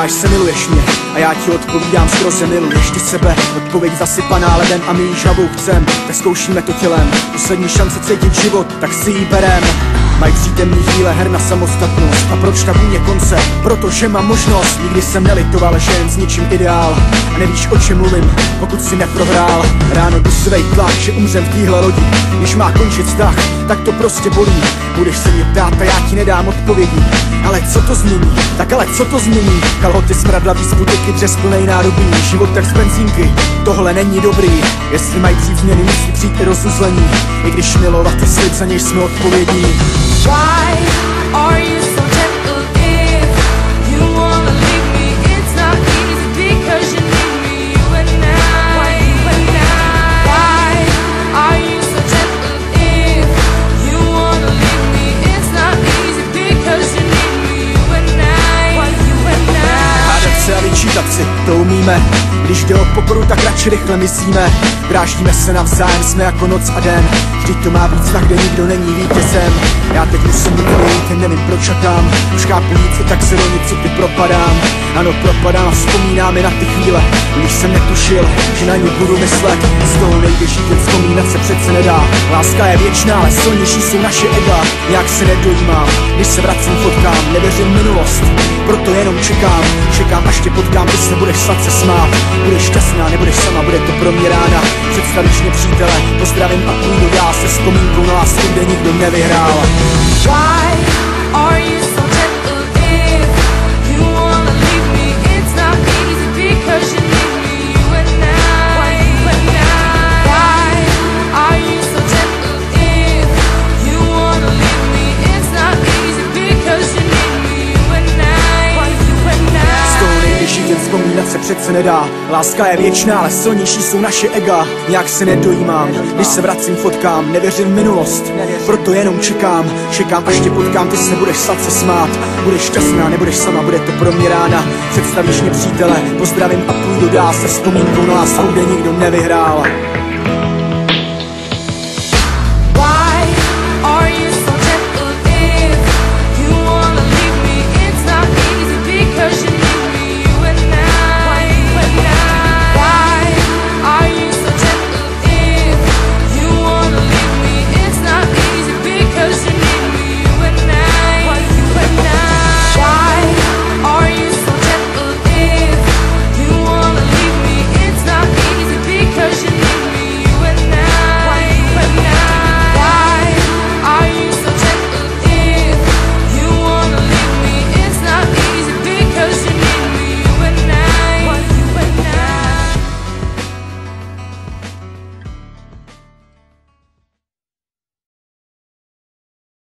říkáš, se miluješ mě a já ti odpovídám, skoro miluješ ty sebe. Odpověď zasypaná ledem a my již hlavou chcem, tak zkoušíme to tělem. Poslední šance cítit život, tak si ji berem. Mají přítemný chvíle her na samostatnost. A proč ta vůně konce? Protože mám možnost. Nikdy jsem nelitoval, že jen s ničím ideál. A nevíš, o čem mluvím, pokud si neprohrál. Ráno dusivej tlak, že umřem v téhle lodi. Když má končit vztah, tak to prostě bolí. Budeš se mě ptát a já ti nedám odpovědi. Ale co to změní? Tak ale co to změní? Kalhoty, smradlavý sputeky, dřez plnej nádobí. Život tak z benzínky, tohle není dobrý. Jestli mají dřív změny, musí přijít i rozuzlení. I když milovat je slib, za něž jsme odpovědní. Why are you so gentle if you wanna leave me? It's not easy because you need me, you and I. Why are you so gentle if you wanna leave me? It's not easy because you need me, you and I. Hádat se a vyčítat si, to umíme. Když jde o pokoru, tak radši rychle myslíme. Dráždíme se navzájem, jsme jako noc a den. Vždyť to má být vztah, kde nikdo není vítězem. Já teď musím jít, nevím proč čakám. Už chápu nic, i tak se do něco ty propadám. Ano, propadám a vzpomínám na ty chvíle, když jsem netušil, že na ní budu myslet. Z toho nejde žít, jen vzpomínat se přece nedá. Láska je věčná, ale silnější jsou naše ega. Nějak se nedojímám, když se vracím fotkám. Nevěřím minulost, proto jenom čekám. Čekám, až tě potkám, ty se budeš sladce smát. Budeš šťastná, nebudeš sama, bude to pro mě rána. Představíš mě přítele, pozdravím a půjdu dál se vzpomínkou na lásku, kde nikdo nevyhrál. Why are you so gentle if you wanna leave me? It's not easy because you need me, you and I. Why are you so gentle if you wanna leave me? It's not easy because you need me, you and I. Z toho nejde žít, jen vzpomínat se přece nedá. Láska je věčná, ale silnější jsou naše ega. Nějak se nedojímám, když se vracím fotkám. Nevěřím v minulost, proto jenom čekám. Čekám, až tě potkám, ty se budeš sladce smát. Budeš šťastná, nebudeš sama, bude to pro mě rána. Představíš mě přítele, pozdravím a půjdu dál se vzpomínkou na lásku, kde nikdo nevyhrál.